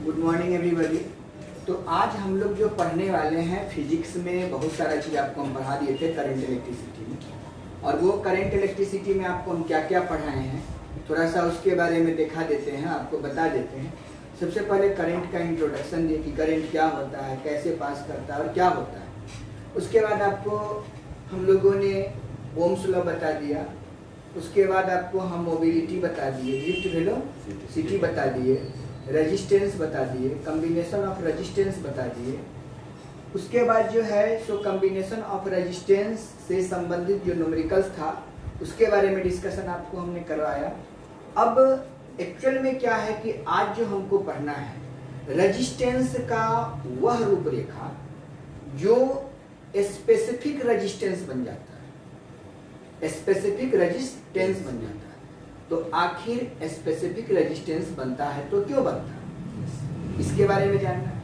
Good morning everybody. तो आज हम लोग जो पढ़ने वाले हैं फिजिक्स में बहुत सारा चीज़ आपको हम पढ़ा दिए थे करंट इलेक्ट्रिसिटी में, और वो करंट इलेक्ट्रिसिटी में आपको हम क्या क्या पढ़ाए हैं थोड़ा सा उसके बारे में दिखा देते हैं, आपको बता देते हैं। सबसे पहले करंट का इंट्रोडक्शन दिए कि करंट क्या होता है, कैसे पास करता है और क्या होता है। उसके बाद आपको हम लोगों ने ओम्स लॉ बता दिया। उसके बाद आपको हम मोबिलिटी बता दिए, लिफ्ट वेलोसिटी बता दिए, रेजिस्टेंस बता दिए, कम्बिनेशन ऑफ रेजिस्टेंस बता दिए। उसके बाद जो है सो कम्बिनेशन ऑफ रेजिस्टेंस से संबंधित जो न्यूमेरिकल्स था उसके बारे में डिस्कशन आपको हमने करवाया। अब एक्चुअल में क्या है कि आज जो हमको पढ़ना है रेजिस्टेंस का वह रूपरेखा जो स्पेसिफिक रेजिस्टेंस बन जाता है, स्पेसिफिक रेजिस्टेंस बन जाता है। तो आखिर स्पेसिफिक रेजिस्टेंस बनता है तो क्यों बनता है, इसके बारे में जानना है।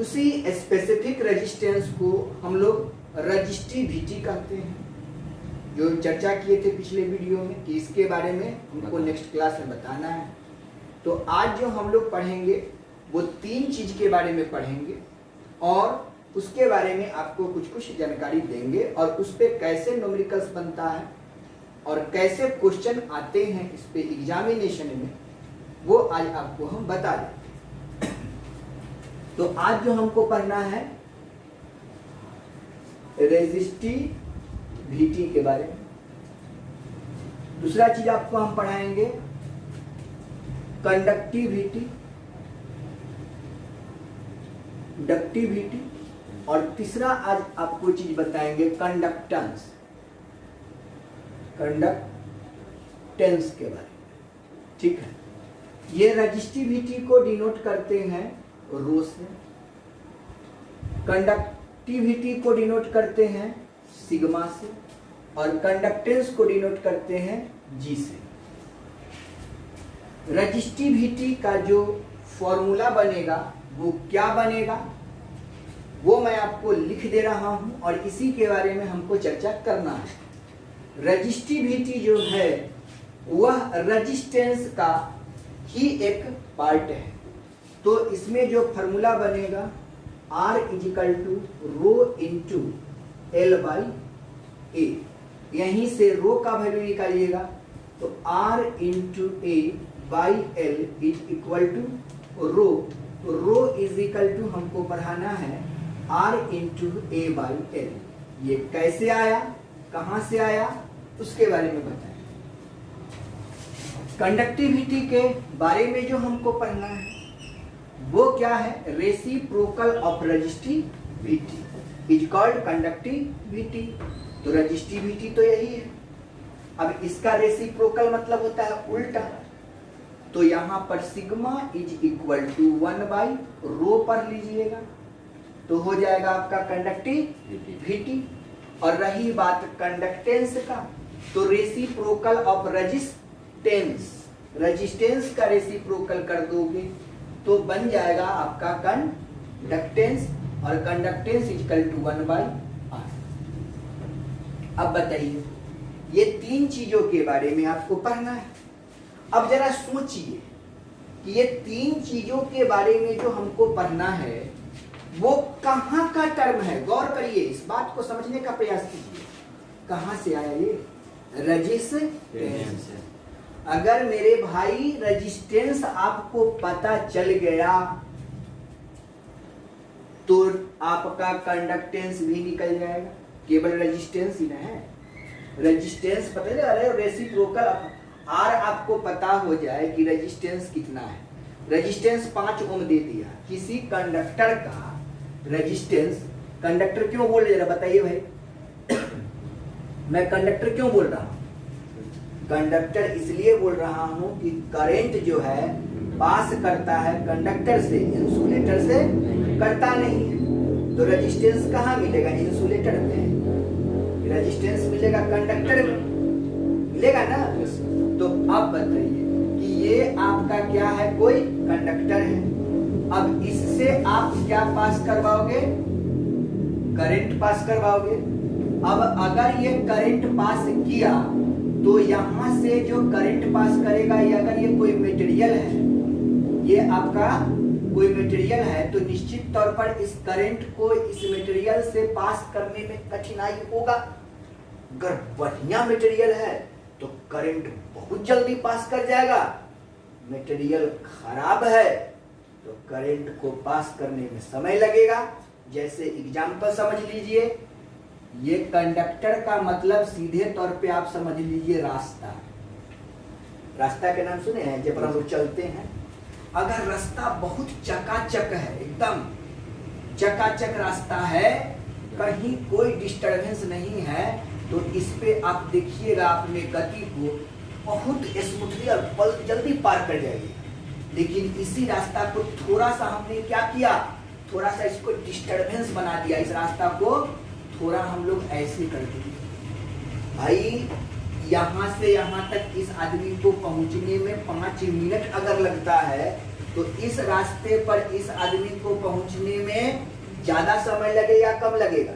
उसी स्पेसिफिक रेजिस्टेंस को हम लोग रजिस्टिविटी कहते हैं, जो चर्चा किए थे पिछले वीडियो में कि इसके बारे में हमको नेक्स्ट क्लास में बताना है। तो आज जो हम लोग पढ़ेंगे वो तीन चीज के बारे में पढ़ेंगे और उसके बारे में आपको कुछ कुछ जानकारी देंगे और उस पर कैसे न्यूमेरिकल्स बनता है और कैसे क्वेश्चन आते हैं इस पे एग्जामिनेशन में, वो आज आपको हम बता देंगे। तो आज जो हमको पढ़ना है रेजिस्टिविटी के बारे में। दूसरा चीज आपको हम पढ़ाएंगे कंडक्टिविटी, डक्टिविटी, और तीसरा आज आपको चीज बताएंगे कंडक्टेंस, कंडक्टेंस के बारे में। ठीक है, ये रजिस्टिविटी को डिनोट करते हैं रो से, कंडक्टिविटी को डिनोट करते हैं सिग्मा से, और कंडक्टेंस को डिनोट करते हैं जी से। रजिस्टिविटी का जो फॉर्मूला बनेगा वो क्या बनेगा वो मैं आपको लिख दे रहा हूं और इसी के बारे में हमको चर्चा करना है। रजिस्टिविटी जो है वह रेजिस्टेंस का ही एक पार्ट है। तो इसमें जो फॉर्मूला बनेगा R is equal to rho into L by A, यहीं से रो का वैल्यू निकालिएगा तो R into A by L is equal to rho. Rho is equal to हमको पढ़ाना है R into A by L. ये कैसे आया, कहां से आया, उसके बारे में बताएं। कंडक्टिविटी के बारे में जो हमको पढ़ना है वो क्या है, reciprocal of resistivity is called conductivity. तो रेजिस्टिविटी तो यही है। अब इसका रेसिप्रोकल मतलब होता है उल्टा। तो यहां पर sigma is equal to 1 by rho पढ़ लीजिएगा तो हो जाएगा आपका कंडक्टिविटी। और रही बात कंडक्टेंस का, तो रेसिप्रोकल ऑफ रेजिस्टेंस, रेजिस्टेंस का रेसिप्रोकल कर दोगे तो बन जाएगा आपका कंडक्टेंस, और conductance equal to 1 by R. अब बताइए, ये तीन चीजों के बारे में आपको पढ़ना है। अब जरा सोचिए कि ये तीन चीजों के बारे में जो हमको पढ़ना है वो कहां का टर्म है। गौर करिए, इस बात को समझने का प्रयास कीजिए। कहां से आया ये रेजिस्टेंस। अगर मेरे भाई रेजिस्टेंस आपको पता चल गया तो आपका कंडक्टेंस भी निकल जाएगा। केवल रेजिस्टेंस ही ना है, रेजिस्टेंस पता चल रहा है, रेसिप्रोकल आर आपको पता हो जाए कि रेजिस्टेंस कितना है। रेजिस्टेंस 5 ओम दे दिया, किसी कंडक्टर का रेजिस्टेंस, कंडक्टर क्यों बोल रहे बताइए भाई मैं कंडक्टर क्यों बोल रहा हूं, कंडक्टर इसलिए बोल रहा हूं कि करंट जो है पास करता है कंडक्टर से, इंसुलेटर से करता नहीं है। तो रेजिस्टेंस कहां मिलेगा, इंसुलेटर में। रेजिस्टेंस मिलेगा कंडक्टर में, मिलेगा ना। तो अब बताइए कि ये आपका क्या है, कोई कंडक्टर है। अब इससे आप क्या पास करवाओगे, करंट पास करवाओगे। अब अगर ये करंट पास किया तो यहां से जो करंट पास करेगा, ये अगर ये कोई मटेरियल है ये आपका कोई मटेरियल है तो निश्चित तौर पर इस करंट को इस मटेरियल से पास करने में कठिनाई होगा। अगर बढ़िया मटेरियल है तो करंट बहुत जल्दी पास कर जाएगा, मटेरियल खराब है तो करंट को पास करने में समय लगेगा। जैसे एग्जांपल समझ लीजिए, ये कंडक्टर का मतलब सीधे तौर पे आप समझ लीजिए रास्ता। रास्ता के नाम सुने हैं जब हम लोग चलते हैं, अगर रास्ता बहुत चकाचक है, एकदम चकाचक रास्ता है, कहीं कोई डिस्टरबेंस नहीं है, तो इस पे आप देखिएगा अपने गति को बहुत स्मूथली और जल्दी पार कर जाएगी। लेकिन इसी रास्ता को थोड़ा सा हमने क्या किया, थोड़ा सा इसको डिस्टरबेंस बना दिया, इस रास्ता को थोड़ा हम लोग ऐसे कर दिए। भाई यहाँ से यहाँ तक इस आदमी को पहुँचने में 5 मिनट अगर लगता है तो इस रास्ते पर इस आदमी को पहुँचने में ज्यादा समय लगेगा, कम लगेगा?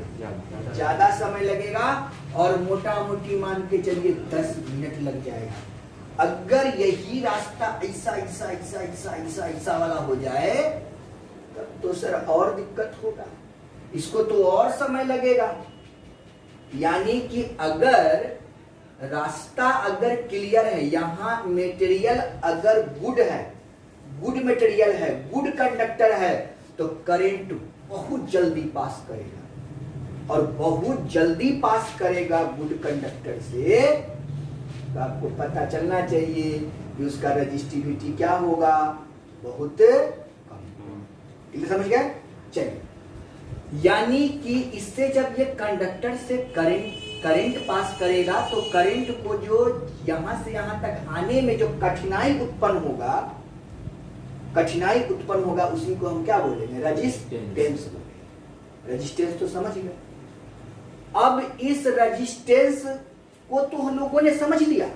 ज्यादा समय लगेगा, और मोटा मोटी मान के चलिए 10 मिनट लग जाएगा। अगर यही रास्ता ऐसा ऐसा ऐसा ऐसा ऐसा ऐसा वाला हो जाए तब तो सर और दिक्कत होगा, इसको तो और समय लगेगा। यानी कि अगर रास्ता अगर क्लियर है, यहाँ मटेरियल अगर गुड है, गुड मटेरियल है, गुड कंडक्टर है, तो करंट बहुत जल्दी पास करेगा, और बहुत जल्दी पास करेगा गुड कंडक्टर से, तो आपको पता चलना चाहिए कि उसका रेजिस्टिविटी क्या होगा, बहुत कम। समझ गए? चलिए, यानी कि इससे जब ये कंडक्टर से करंट पास करेगा तो करंट को जो यहां से यहां तक आने में जो कठिनाई उत्पन्न होगा, उसी को हम क्या बोलेंगे? रेजिस्टेंस बोलेंगे। रेजिस्टेंस तो समझ गए। अब इस रेजिस्टेंस को तो हम लोगों ने समझ लिया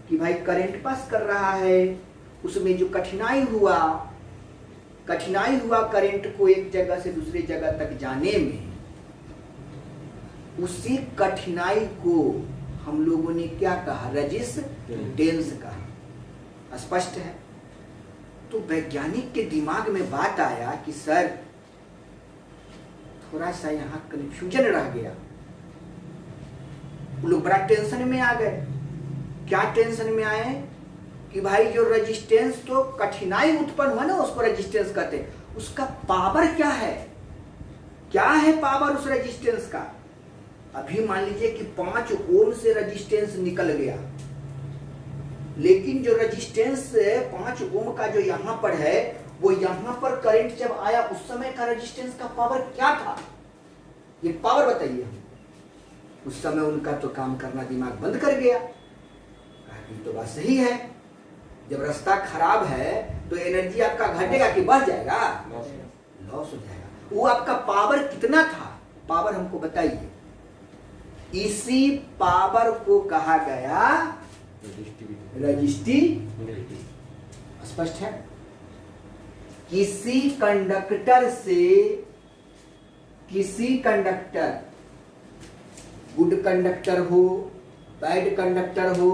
कि भाई करंट पास कर रहा है, उसमें जो कठिनाई हुआ करंट को एक जगह से दूसरी जगह तक जाने में, उसी कठिनाई को हम लोगों ने क्या कहा? रेजिस्टेंस कहा। स्पष्ट है? तो वैज्ञानिक के दिमाग में बात आया कि सर थोड़ा सा यहां कंफ्यूजन रह गया। वो लोग बड़ा टेंशन में आ गए। क्या टेंशन में आए कि भाई जो रेजिस्टेंस, तो कठिनाई उत्पन्न हुआ ना, उसको रेजिस्टेंस कहते हैं, उसका पावर क्या है? क्या है पावर उस रेजिस्टेंस का? अभी मान लीजिए कि 5 ओम से रेजिस्टेंस निकल गया, लेकिन जो रेजिस्टेंस 5 ओम का जो यहां पर है, वो यहां पर करंट जब आया उस समय का रेजिस्टेंस का पावर क्या था? ये पावर बताइए। उस समय उनका तो काम करना दिमाग बंद कर गया। तो बात सही है, जब रास्ता खराब है तो एनर्जी आपका घटेगा कि बढ़ जाएगा? लॉस हो जाएगा। वो आपका पावर कितना था? पावर हमको बताइए। इसी पावर को कहा गया रेजिस्टिविटी। स्पष्ट है? किसी कंडक्टर गुड कंडक्टर हो, बैड कंडक्टर हो,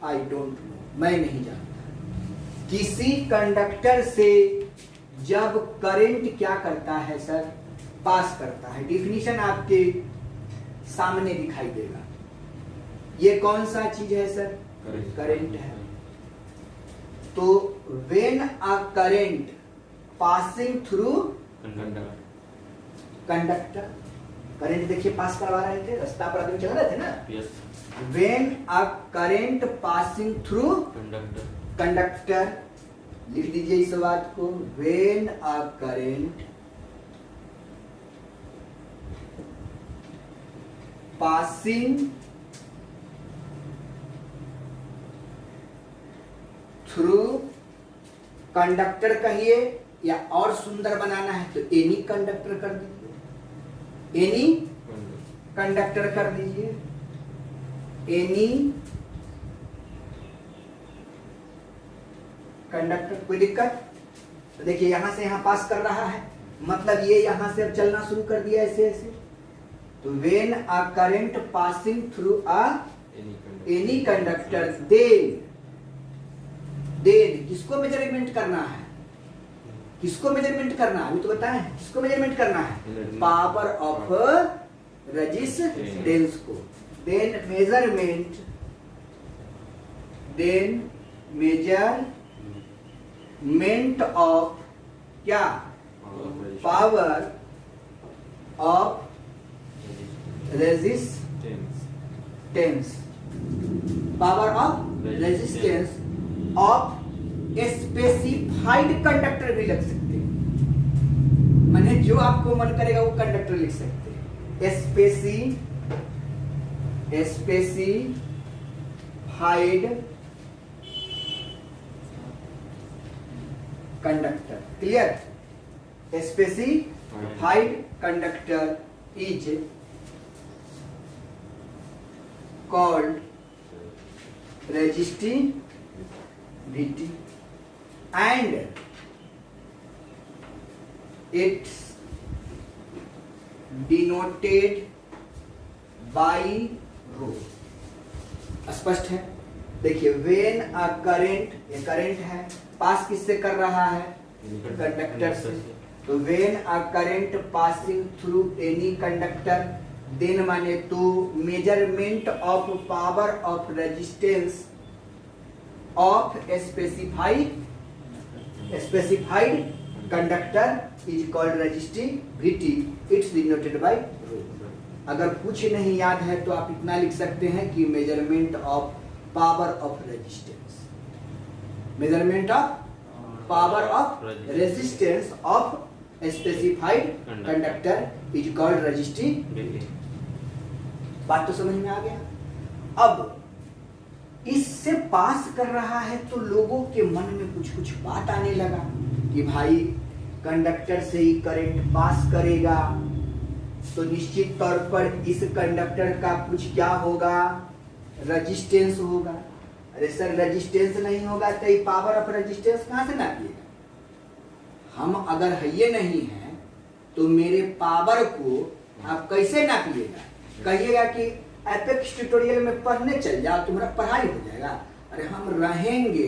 आई डोंट नो, मैं नहीं जानता। किसी कंडक्टर से जब करंट क्या करता है सर? पास करता है। डिफिनीशन आपके सामने दिखाई देगा। ये कौन सा चीज है सर? करंट है। तो when a current passing through conductor, current देखिए पास करवा रहे थे, रास्ता पर आदमी चल रहे थे ना? Yes. When a current passing through conductor, लिख दीजिए इस बात को, when a current passing through conductor कहिए, या और सुंदर बनाना है तो एनी कंडक्टर कर दीजिए, एनी कंडक्टर कर दीजिए, एनी कंडक्टर। कोई दिक्कत? तो देखिए यहां से यहां पास कर रहा है, मतलब ये यहां से अब चलना शुरू कर दिया ऐसे ऐसे। तो when a current passing through a any conductor, then किसको मेजरमेंट करना है? किसको मेजरमेंट करना है, अभी तो बताएं किसको मेजरमेंट करना है, पावर ऑफ रेजिस्टेंस को। देन मेजरमेंट ऑफ क्या, power of resistance, power of resistance of specified conductor भी लिख सकते हैं, माने जो आपको मन करेगा वो कंडक्टर लिख सकते हैं। Specified conductor, clear, specified conductor is called resistivity and it's denoted by rho। स्पष्ट है, देखिए व्हेन अ करंट, ये करंट है, पास किससे कर रहा है, कंडक्टर से, तो when a current passing through any conductor, then माने तो measurement of power of resistance of specified conductor is called resistivity, it's denoted by rho. अगर कुछ नहीं याद है तो आप इतना लिख सकते हैं कि measurement of power of resistance, measurement of power of resistance of specified conductor is called resistivity. बात तो समझ में आ गया। अब इससे पास कर रहा है तो लोगों के मन में कुछ कुछ बात आने लगा कि भाई कंडक्टर से ही करंट पास करेगा तो निश्चित तौर पर इस कंडक्टर का कुछ क्या होगा, रेजिस्टेंस होगा। अरे सर रेजिस्टेंस नहीं होगा तो ये पावर ऑफ रेजिस्टेंस कहां से नापिएगा, हम अगर है ये नहीं है तो मेरे पावर को आप कैसे नापिएगा, कहिएगा कि एपेक्स ट्यूटोरियल में पढ़ने चल जाओ तुम्हारा पढ़ाई हो जाएगा। अरे हम रहेंगे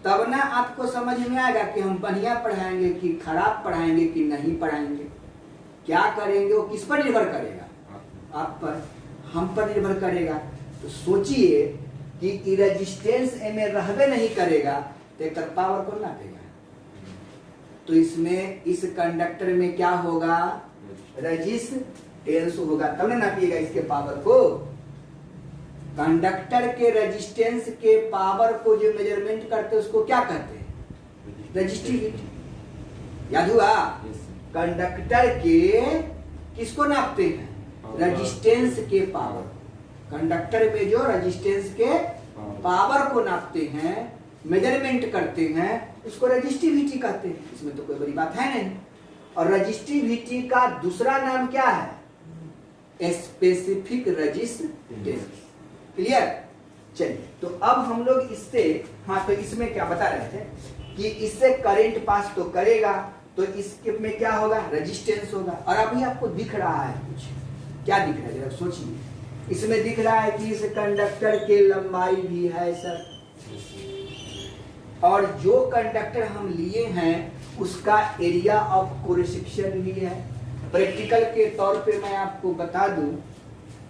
तब ना आपको समझ में आएगा कि हम बढ़िया पढ़ाएंगे कि खराब पढ़ाएंगे कि नहीं पढ़ाएंगे, क्या करेंगे वो किस पर निर्भर करेगा, आप पर, हम पर निर्भर करेगा। तो सोचिए कि रेजिस्टेंस में रहबे नहीं करेगा तो एक पावर को नापेगा, तो इसमें इस कंडक्टर में क्या होगा, रेजिस्टेंस होगा, तब ना नापिएगा इसके पावर को। कंडक्टर के रेजिस्टेंस के पावर को जो मेजरमेंट करते हैं उसको क्या कहते हैं, रेजिस्टिविटी। याद हुआ, कंडक्टर के किसको नापते हैं, रेजिस्टेंस के पावर, कंडक्टर में जो रेजिस्टेंस के पावर को नापते हैं, मेजरमेंट करते हैं, उसको रेजिस्टिविटी कहते हैं। इसमें तो कोई बड़ी बात है नहीं। और रेजिस्टिविटी का दूसरा नाम क्या है, स्पेसिफिक रेजिस्टेंस। क्लियर, चलिए तो अब हम लोग इससे, हाँ तो इसमें क्या बता रहे थे कि इससे करंट पास तो करेगा तो इसके में क्या होगा, रेजिस्टेंस होगा। और अभी आपको दिख रहा है कुछ, क्या दिख रहा है जरा सोचिए, इसमें दिख रहा है कि इस कंडक्टर की लंबाई भी है सर, और जो कंडक्टर हम लिए हैं उसका एरिया ऑफ कोरिसेप्शन भी है। प्रैक्टिकल के तौर पे मैं आपको बता दूं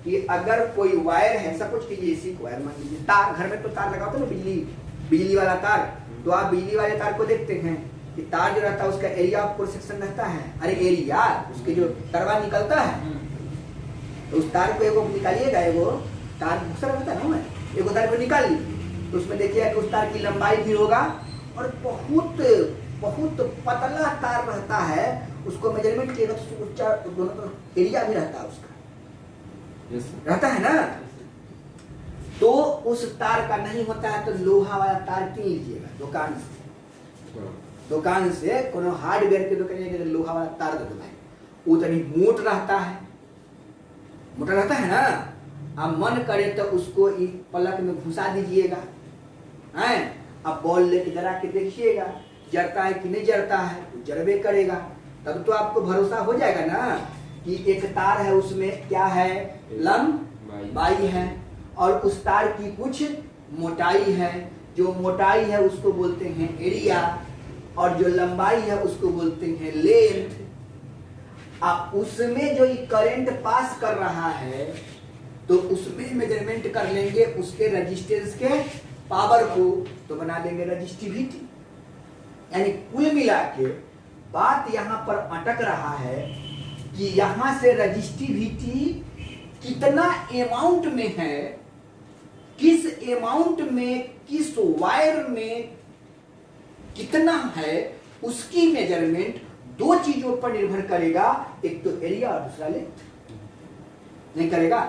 कि अगर कोई वायर है, सपोज कीजिए इसी वायर मान लीजिए, तार, घर में तो तार लगा होता है ना, बिजली वाला तार, तो आप बिजली वाले तार को देखते हैं कि तार जो रहता है उसका एरिया ऑफ कोरिसेप्शन रहता है। अरे एरिया, उसके जो तरवा निकलता है तो उस तार को एगो निकालिएगा, एगो तार दूसरा रहता है ना, एगो तार को निकाल लीजिए तो उसमें देखिएगा कि उस तार की लंबाई भी होगा और बहुत बहुत पतला तार रहता है, उसको मेजरमेंट किएगा तो दोनों तरफ एरिया भी रहता है उसका, रहता है ना। तो उस तार का नहीं होता है तो लोहा वाला तार किन लीजिएगा दुकान से कोनो हार्डवेयर के दुकान में लोहा वाला तार दे दो भाई, वो तनी मोट रहता है, मोटा रहता है ना। आप मन करे तो उसको पलक में घुसा दीजिएगा, हैं, आप बॉल लेके जरा के देखिएगा जरता है कि नहीं जरता है, तो जरबे करेगा, तब तो आपको भरोसा हो जाएगा ना कि एक तार है उसमें क्या है, लंबाई है, और उस तार की कुछ मोटाई है, जो मोटाई है उसको बोलते हैं एरिया, और जो लंबाई है उसको बोलते हैं लेंथ। अब उसमें जो करंट पास कर रहा है तो उसमें मेजरमेंट कर लेंगे उसके रेजिस्टेंस के पावर को, तो बना देंगे रेजिस्टिविटी। यानी कुल मिला के बात यहां पर अटक रहा है कि यहां से रेजिस्टिविटी कितना अमाउंट में है, किस अमाउंट में, किस वायर में कितना है, उसकी मेजरमेंट दो चीजों पर निर्भर करेगा, एक तो एरिया और दूसरा लेंथ। नहीं करेगा?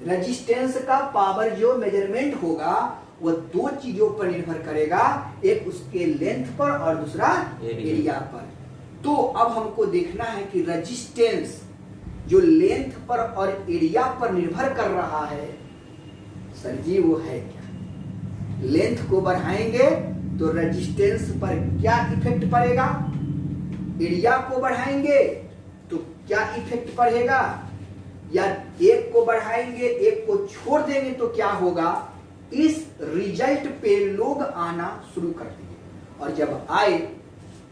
रेजिस्टेंस का पावर जो मेजरमेंट होगा वो दो चीजों पर निर्भर करेगा, एक उसके लेंथ पर और दूसरा एरिया पर। तो अब हमको देखना है कि रेजिस्टेंस जो लेंथ पर और एरिया पर निर्भर कर रहा है, सर जी वो है क्या? लेंथ को बढ़ाएंगे तो रेजिस्टेंस पर क्या इफेक्ट पड़ेगा, एरिया को बढ़ाएंगे तो क्या इफेक्ट पड़ेगा, या एक को बढ़ाएंगे एक को छोड़ देंगे तो क्या होगा, इस रिजल्ट पे लोग आना शुरू कर दिए। और जब आए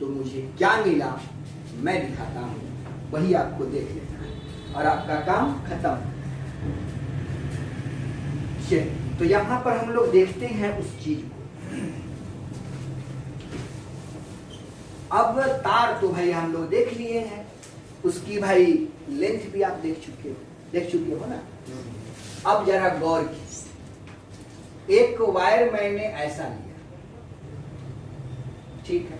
तो मुझे क्या मिला मैं दिखाता हूं, वही आपको देख लेना है और आपका काम खत्म। तो यहां पर हम लोग देखते हैं उस चीज को। अब तार तो भाई हम लोग देख लिए हैं, उसकी भाई लेंथ भी आप देख चुके हो ना। अब जरा गौर कीजिए, एक वायर मैंने ऐसा लिया, ठीक है,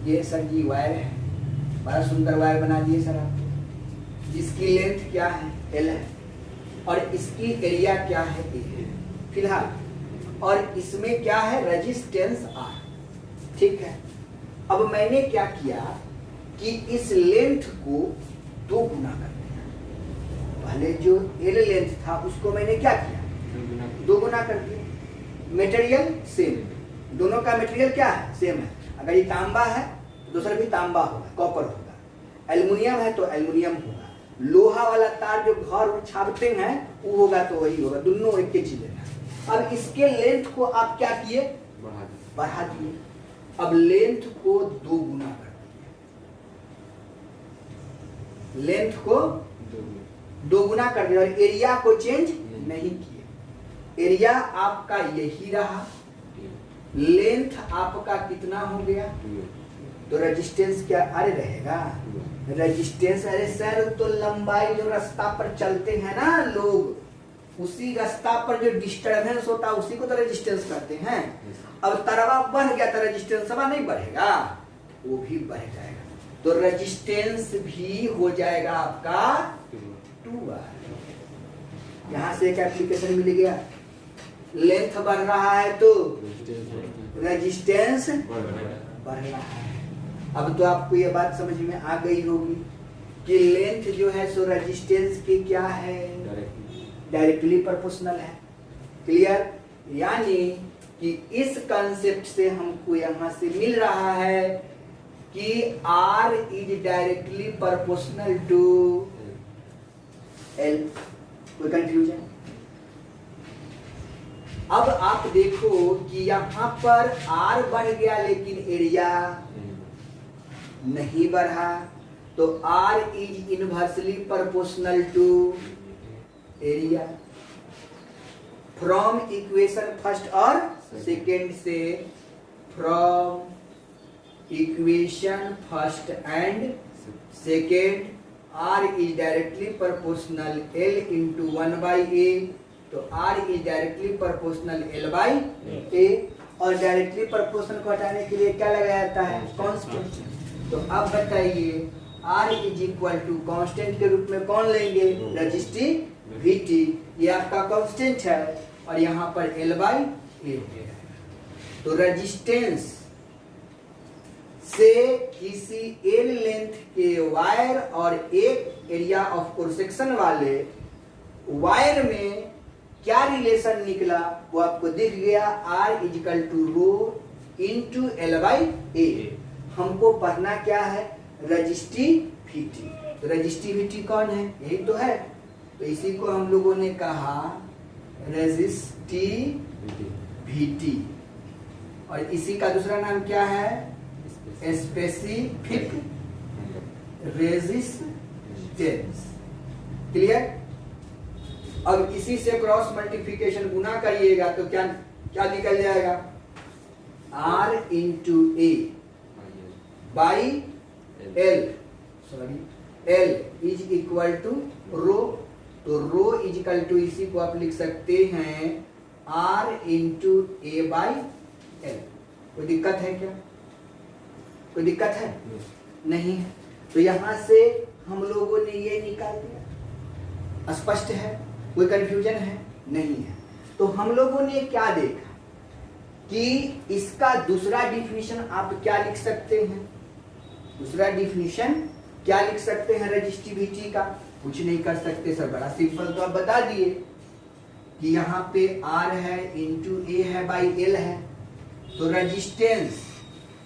ये सर जी वायर है, बड़ा सुंदर वायर बना दिए सर आपको, जिसकी लेंथ क्या है L है और इसकी एरिया क्या है A है फिलहाल, और इसमें क्या है रेजिस्टेंस R, ठीक है। अब मैंने क्या किया कि इस लेंथ को 2 गुना कर दिया, पहले जो L लेंथ था उसको मैंने क्या किया 2 गुना कर दिया। मटेरियल सेम, दोनों का मटेरियल क्या है सेम है, अगर ये तांबा है तो दूसरा भी तांबा होगा, कॉपर होगा, एल्युमिनियम है तो एल्युमिनियम होगा, लोहा वाला तार जो घर छापते हैं वो होगा तो वही होगा, दोनों एक ही चीज है। अब इसके लेंथ को आप क्या किए बढ़ा दिए, अब लेंथ को 2 गुना कर दिया, लेंथ को 2 गुना कर दिया और एरिया को चेंज नहीं किए। एरिया आपका यही रहा, लेंथ आपका कितना हो गया, तो रेजिस्टेंस क्या अरे रहेगा, रेजिस्टेंस अरे सर तो लंबाई जो रास्ता पर चलते हैं ना लोग, उसी रास्ता पर जो डिस्टर्बेंस होता है उसी को तो रेजिस्टेंस कहते हैं। अब तरवा बढ़ गया तो रेजिस्टेंस नहीं बढ़ेगा, वो भी बढ़ जाएगा, तो रेजिस्टेंस भी हो जाएगा आपका 2R। यहां से एक एप्लीकेशन मिल गया, लेंथ बढ़ रहा है तो रेजिस्टेंस बढ़ रहा है। अब तो आपको ये बात समझ में आ गई होगी कि लेंथ जो है सो रेजिस्टेंस की क्या है, डायरेक्टली प्रोपोर्शनल है। क्लियर? यानी कि इस कंसेप्ट से हमको यहां से मिल रहा है कि R is directly proportional to L। कोई कंफ्यूजन? अब आप देखो कि यहां पर R बढ़ गया लेकिन एरिया नहीं बढ़ा, तो R is inversely proportional to area. From equation first और सेकेंड से, from equation first and second, R is directly proportional L into 1/A, तो R is directly proportional L by A, और डायरेक्टली प्रोपोर्शनल को हटाने के लिए क्या लगाया जाता है कांस्टेंट। तो अब बताइए R is equal to constant के रूप में कौन लेंगे रेजिस्टिविटी, ये आपका कांस्टेंट है और यहाँ पर L by A हो गया। तो रेजिस्टेंस से किसी L लेंथ के वायर और एक एरिया ऑफ क्रॉस सेक्शन वाले वायर में क्या रिलेशन निकला वो आपको दिख गया, R is equal to rho into L by A। हमको पढ़ना क्या है रेजिस्टिविटी, तो रेजिस्टिविटी कौन है यही तो है, तो इसी को हम लोगों ने कहा रेजिस्टिविटी, और इसी का दूसरा नाम क्या है स्पेसिफिक रेजिस्टेंस। क्लियर? अब इसी से क्रॉस मल्टीप्लिकेशन गुना करिएगा तो क्या क्या निकल जाएगा? R into A by L, sorry L is equal to rho. तो रो इज इक्वल टू इसी को आप लिख सकते हैं R into A by L. कोई दिक्कत है क्या? कोई दिक्कत है? नहीं है। तो यहां से हम लोगों ने ये निकाल दिया। स्पष्ट है? कोई कंफ्यूजन है? नहीं है। तो हम लोगों ने क्या देखा कि इसका दूसरा डिफिनीशन आप क्या लिख सकते हैं? दूसरा डिफिनीशन क्या लिख सकते हैं रेजिस्टिविटी का? कुछ नहीं कर सकते सर, बड़ा सिंपल। तो आप बता दिए कि यहाँ पे R है इंटू ए है बाई एल है। तो रेजिस्टेंस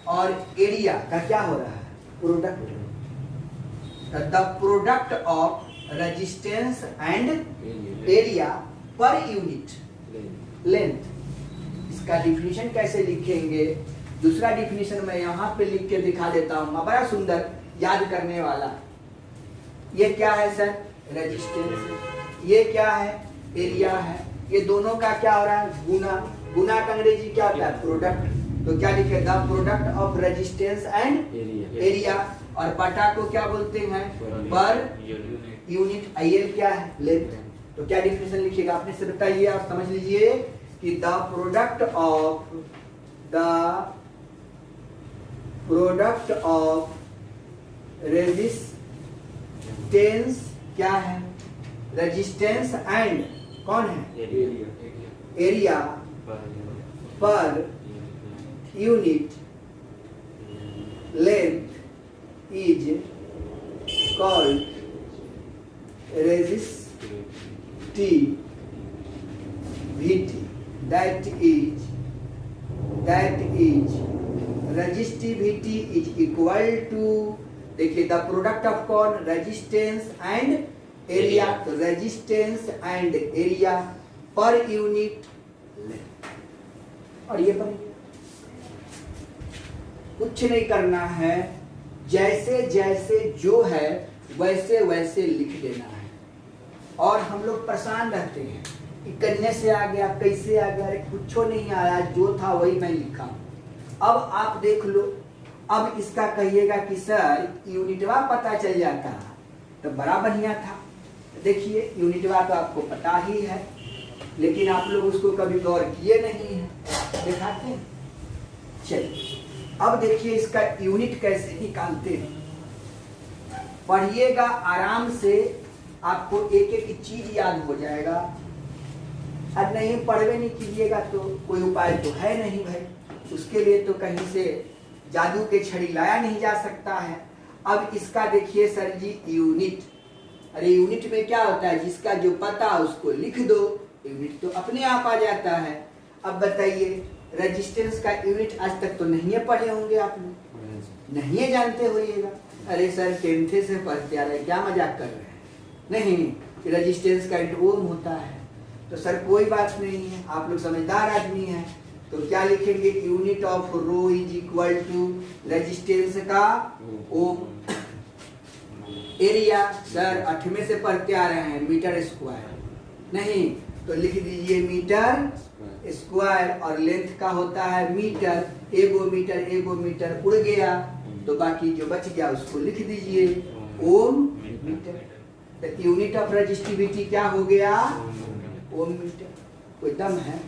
और एरिया का क्या हो रहा है? Product. The product of resistance and area per unit length. इसका डिफिनीशन कैसे लिखेंगे? दूसरा डिफिनीशन मैं यहाँ पे लिख के दिखा देता हूँ, बड़ा सुंदर याद करने वाला। ये क्या है सर? रेजिस्टेंस। ये क्या है? एरिया है। ये दोनों का क्या हो रहा है? गुना। गुना का अंग्रेजी क्या होता है? प्रोडक्ट। तो क्या लिखे? The product of resistance and area. और पटा को क्या बोलते हैं? Per unit. आईएल क्या है? लेंथ। तो क्या डिफिनेशन लिखिएगा? आपने से बताइए, आप समझ लीजिए कि द प्रोडक्ट ऑफ रेजिस्टेंस क्या है? रेजिस्टेंस एंड कौन है? Area per unit length is called resistivity। that is resistivity is equal to, देखिए द प्रोडक्ट ऑफ कौन? Resistance and area. तो resistance and area per unit length. और ये बन गया। कुछ नहीं करना है, जैसे जैसे जो है वैसे वैसे लिख देना है। और हम लोग परेशान रहते हैं कि करने से आ गया, कैसे आ गया? अरे कुछ नहीं आया, जो था वही मैं लिखा। अब आप देख लो, अब इसका कहिएगा कि सर यूनिटवा पता चल जाता तो बड़ा बढ़िया था। देखिए यूनिटवा तो आपको पता ही है, लेकिन आप लोग उसको कभी गौर किए नहीं है। दिखाते हैं, चलिए अब देखिए इसका यूनिट कैसे निकालते हैं। पढ़िएगा आराम से, आपको एक एक चीज याद हो जाएगा। अब नहीं पढ़वे नहीं कीजिएगा तो कोई उपाय तो है नहीं भाई। उसके लिए तो कहीं से जादू के छड़ी लाया नहीं जा सकता है। अब इसका देखिए सर जी यूनिट। अरे यूनिट में क्या होता है? जिसका जो पता उसको लिख दो, यूनिट तो अपने आप आ जाता है। अब बताइए रेजिस्टेंस का यूनिट आज तक तो नहीं पढ़े होंगे आप लोग, नहीं जानते होइएगा। अरे सर 10th से पढ़ते आ रहे, क्या मजाक कर रहे हैं? नहीं, रेजिस्टेंस का यूनिट ओम होता है। तो सर कोई बात नहीं है, आप लोग समझदार आदमी हैं। तो क्या लिखेंगे? Unit of rho is equal to resistance का ओम। एरिया सर 8वें से पढ़ते आ रहे हैं, मीटर स्क्वायर। नहीं तो लिख दीजिए मीटर स्क्वायर। और लेंथ का होता है मीटर। एगो मीटर उड़ गया, तो बाकी जो बच गया उसको लिख दीजिए ओम मीटर। तो यूनिट ऑफ रेजिस्टिविटी क्या हो गया? ओम मीटर। कोई दम है?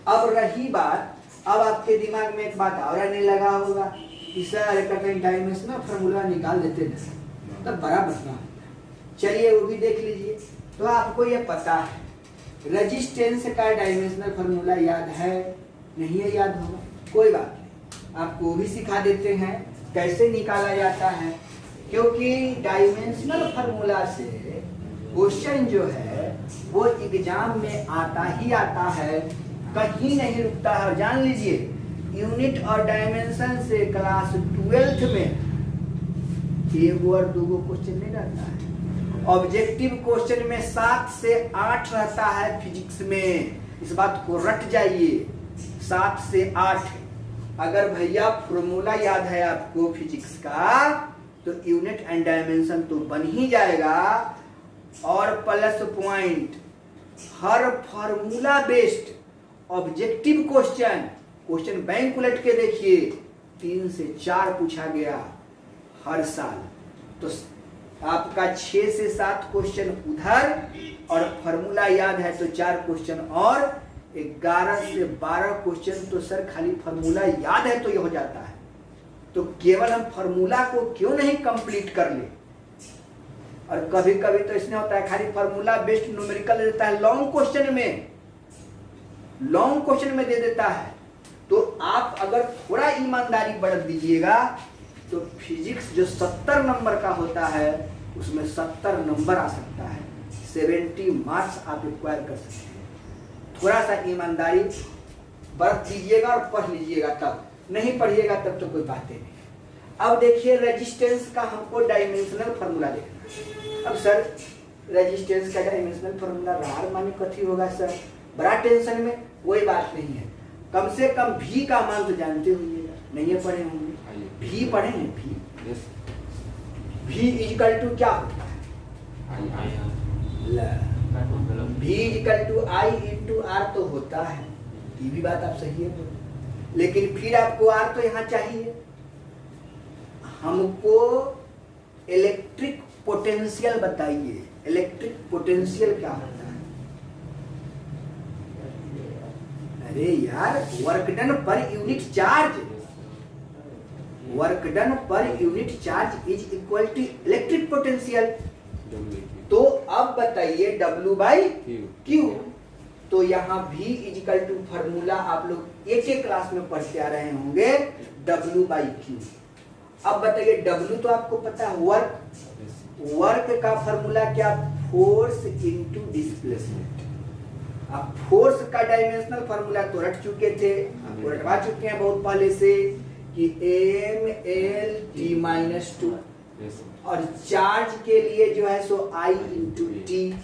अब रही बात, अब आपके दिमाग में एक बात और आने लगा होगा कि सर डायमेंशनल फार्मूला निकाल देते हैं तब बड़ा बढ़िया होता है। चलिए वो भी देख लीजिए। तो आपको ये पता है रेजिस्टेंस का डायमेंशनल फार्मूला याद है? नहीं है याद होगा, कोई बात नहीं, आपको वो भी सिखा देते हैं कैसे निकाला जाता है। क्योंकि डायमेंशनल फार्मूला से क्वेश्चन जो है वो एग्जाम में आता ही आता है, कहीं नहीं रुकता है। और जान लीजिए यूनिट और डायमेंशन से क्लास 12th में एगो और दूगो क्वेश्चन नहीं रहता है। ऑब्जेक्टिव क्वेश्चन में 7 से 8 रहता है फिजिक्स में। इस बात को रट जाइए, 7 से 8 अगर भैया फॉर्मूला याद है आपको फिजिक्स का, तो यूनिट एंड डायमेंशन तो बन ही जाएगा, और प्लस पॉइंट हर formula based objective question bank उलट के देखिए 3 से 4 पूछा गया हर साल। तो आपका 6 से 7 क्वेश्चन उधर, और फॉर्मूला याद है तो 4 क्वेश्चन, और 11 से 12 क्वेश्चन तो सर खाली फॉर्मूला याद है तो ये हो जाता है। तो केवल हम फॉर्मूला को क्यों नहीं कंप्लीट कर ले। और कभी कभी तो इसमें होता है खाली फॉर्मूला बेस्ड न्यूमेरिकल दे देता है, लॉन्ग क्वेश्चन में दे देता है। तो आप अगर थोड़ा ईमानदारी बरत दीजिएगा तो फिजिक्स जो 70 नंबर का होता है उसमें 70 नंबर आ सकता है, 70 मार्क्स आप एक्वायर कर सकते हैं। थोड़ा सा ईमानदारी बरत दीजिएगा और पढ़ लीजिएगा, तब नहीं पढ़िएगा तब तो कोई बात नहीं। अब देखिए रेजिस्टेंस का हमको डायमेंशनल फॉर्मूला देखना। अब सर रेजिस्टेंस का डायमेंशनल फॉर्मूला रार माने कथी होगा सर, बड़ा टेंशन में। कोई बात नहीं है, कम से कम भी का मान तो जानते होंगे, नहीं पढ़े होंगे, भी पढ़े हैं। भी इक्वल टू क्या होता है, भी equal to I into R तो होता है। ये भी बात आप सही है, लेकिन फिर आपको आर तो यहाँ चाहिए। हमको इलेक्ट्रिक पोटेंशियल बताइए, इलेक्ट्रिक पोटेंशियल क्या होता है। अरे यार, work done per unit charge, work done per unit charge is equal to electric potential. तो अब बताइए W बाई Q। तो यहाँ V is equal to formula आप लोग एक क्लास में पढ़ते आ रहे होंगे, W बाई Q। अब बताइए W तो आपको पता है, वर्क का फॉर्मूला क्या, फोर्स इनटू डिस्प्लेसमेंट। अब फोर्स का डायमेंशनल फॉर्मूला तो रट चुके थे, रटवा चुके हैं बहुत पहले से कि mL/t-2, और चार्ज के लिए जो है सो I इंटू टी,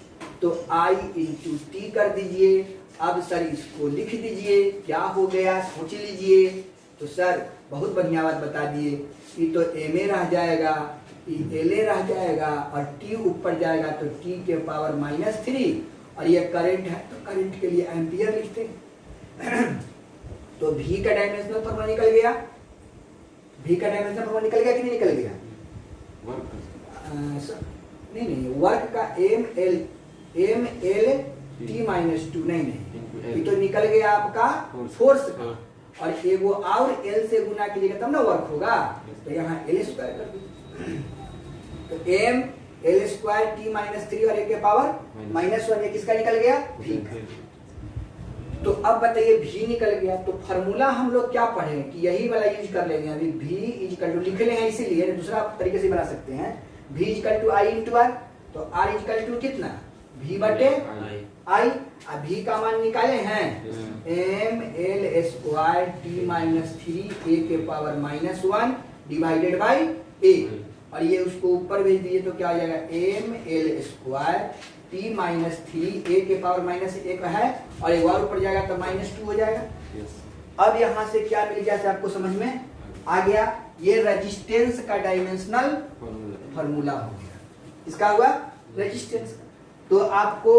तो I इंटू टी कर दीजिए। अब सर इसको लिख दीजिए, क्या हो गया सोच लीजिए। तो सर बहुत बढ़िया बात बता दिए, ये तो ma रह जाएगा, ये La रह जाएगा, और t ऊपर जाएगा तो t के पावर -3, और ये करंट है तो करंट के लिए एम्पियर लिखते हैं। तो V का डायमेंशनल फॉर्मूला निकल गया, V का डायमेंशनल फॉर्मूला निकल गया कि नहीं निकल गया। नहीं, वर्क का mL/t-2 नहीं, ये तो निकल गया आपका फोर्स का, और एगो और L से गुना कीजिएगा तब ना वर्क होगा। तो यहाँ L² कर दीजिए, तो mL² t-3 और 1 के पावर -1, ये किसका निकल गया, V का। तो अब बताइए V निकल गया, तो फॉर्मूला हम लोग क्या पढ़े कि यही वाला यूज कर लेंगे। अभी V इक्वल टू लिख लेंगे, इसीलिए दूसरा तरीके से बना सकते हैं। V equal to I into R, तो R इक्वल टू कितना, V बटे I। अब V का मान निकाले हैं mL² t-3 a के पावर -1 डिवाइडेड बाई a, और ये उसको ऊपर भेज दीजिए तो क्या हो जाएगा, mL² t-3 a के पावर -1 है, और एक और ऊपर जाएगा तो -2 हो जाएगा। अब यहाँ से क्या मिल गया, आपको समझ में आ गया, ये रेजिस्टेंस का डायमेंशनल फॉर्मूला हो गया। इसका हुआ रेजिस्टेंस का। तो आपको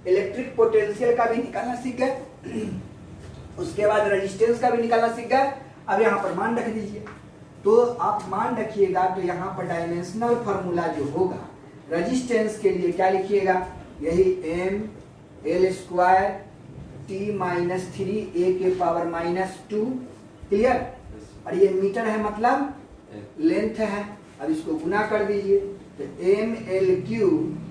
इलेक्ट्रिक पोटेंशियल का भी निकालना सीख गए, उसके बाद रेजिस्टेंस का भी निकालना सीख गए। अब यहाँ पर मान रख दीजिए, तो आप मान रखिएगा, तो यहाँ पर डायमेंशनल फॉर्मूला जो होगा रेजिस्टेंस के लिए क्या लिखिएगा, यही mL² t-3 a के पावर -2, क्लियर। और ये मीटर है मतलब लेंथ है, अब इसको गुना कर दीजिए, तो mL³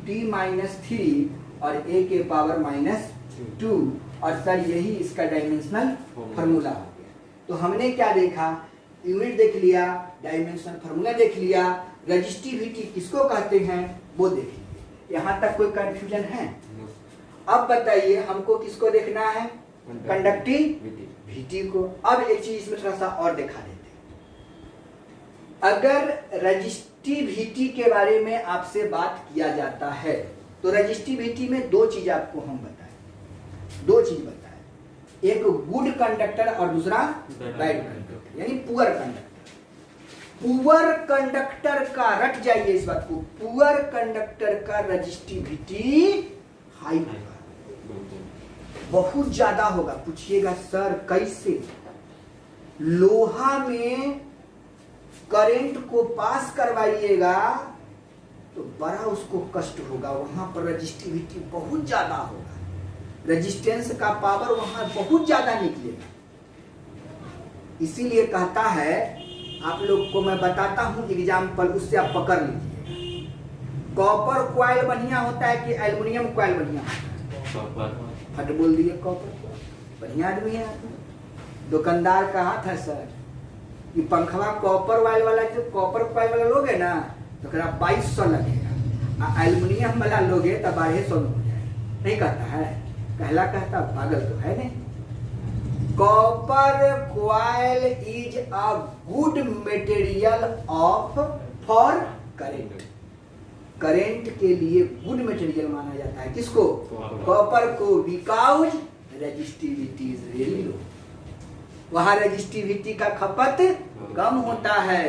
t-3 और a के पावर -2, और सर यही इसका डायमेंशनल फॉर्मूला हो गया। तो हमने क्या देखा, यूनिट देख लिया, डायमेंशनल फॉर्मूला देख लिया, रजिस्टिविटी किसको कहते हैं वो देख लीजिए। यहाँ तक कोई कंफ्यूजन है। अब बताइए हमको किसको देखना है, कंडक्टिविटी को। अब एक चीज इसमें थोड़ा सा और दिखा देते हैं। अगर रजिस्टिविटी के बारे में आपसे बात किया जाता है तो रजिस्टिविटी में दो चीज आपको हम बताएं, दो चीज बताएं। एक गुड कंडक्टर और दूसरा बैड कंडक्टर, यानी पुअर कंडक्टर। पुअर कंडक्टर का, रट जाइए इस बात को, पुअर कंडक्टर का रजिस्टिविटी हाई होगा, बहुत ज्यादा होगा। पूछिएगा सर कैसे? लोहा में करंट को पास करवाइएगा तो बड़ा उसको कष्ट होगा, वहां पर रजिस्टिविटी बहुत ज्यादा होगा, रेजिस्टेंस का पावर वहां बहुत ज्यादा निकलेगा। इसीलिए कहता है, आप लोग को मैं बताता हूं एग्जाम्पल, उससे आप पकड़ लीजिएगा। कॉपर कॉइल बढ़िया होता है कि एल्युमिनियम कॉइल बढ़िया होता है? फट बोल दिए कॉपर कॉइल, बढ़िया आदमी है। दुकानदार कहा था सर कि पंखवा कॉपर वाइल वाला, जो कॉपर कॉइल वाला लोगे ना तो 2200 लगेगा, एल्युमिनियम वाला लोगे तो 1200 में हो जाएगा। नहीं कहता है? कहला कहता, पागल तो है नहीं। Copper coil is a good material of for current. Current के लिए गुड मटेरियल माना जाता है किसको? कॉपर को, because resistivity is very low, वहां रेजिस्टिविटी का खपत कम होता है।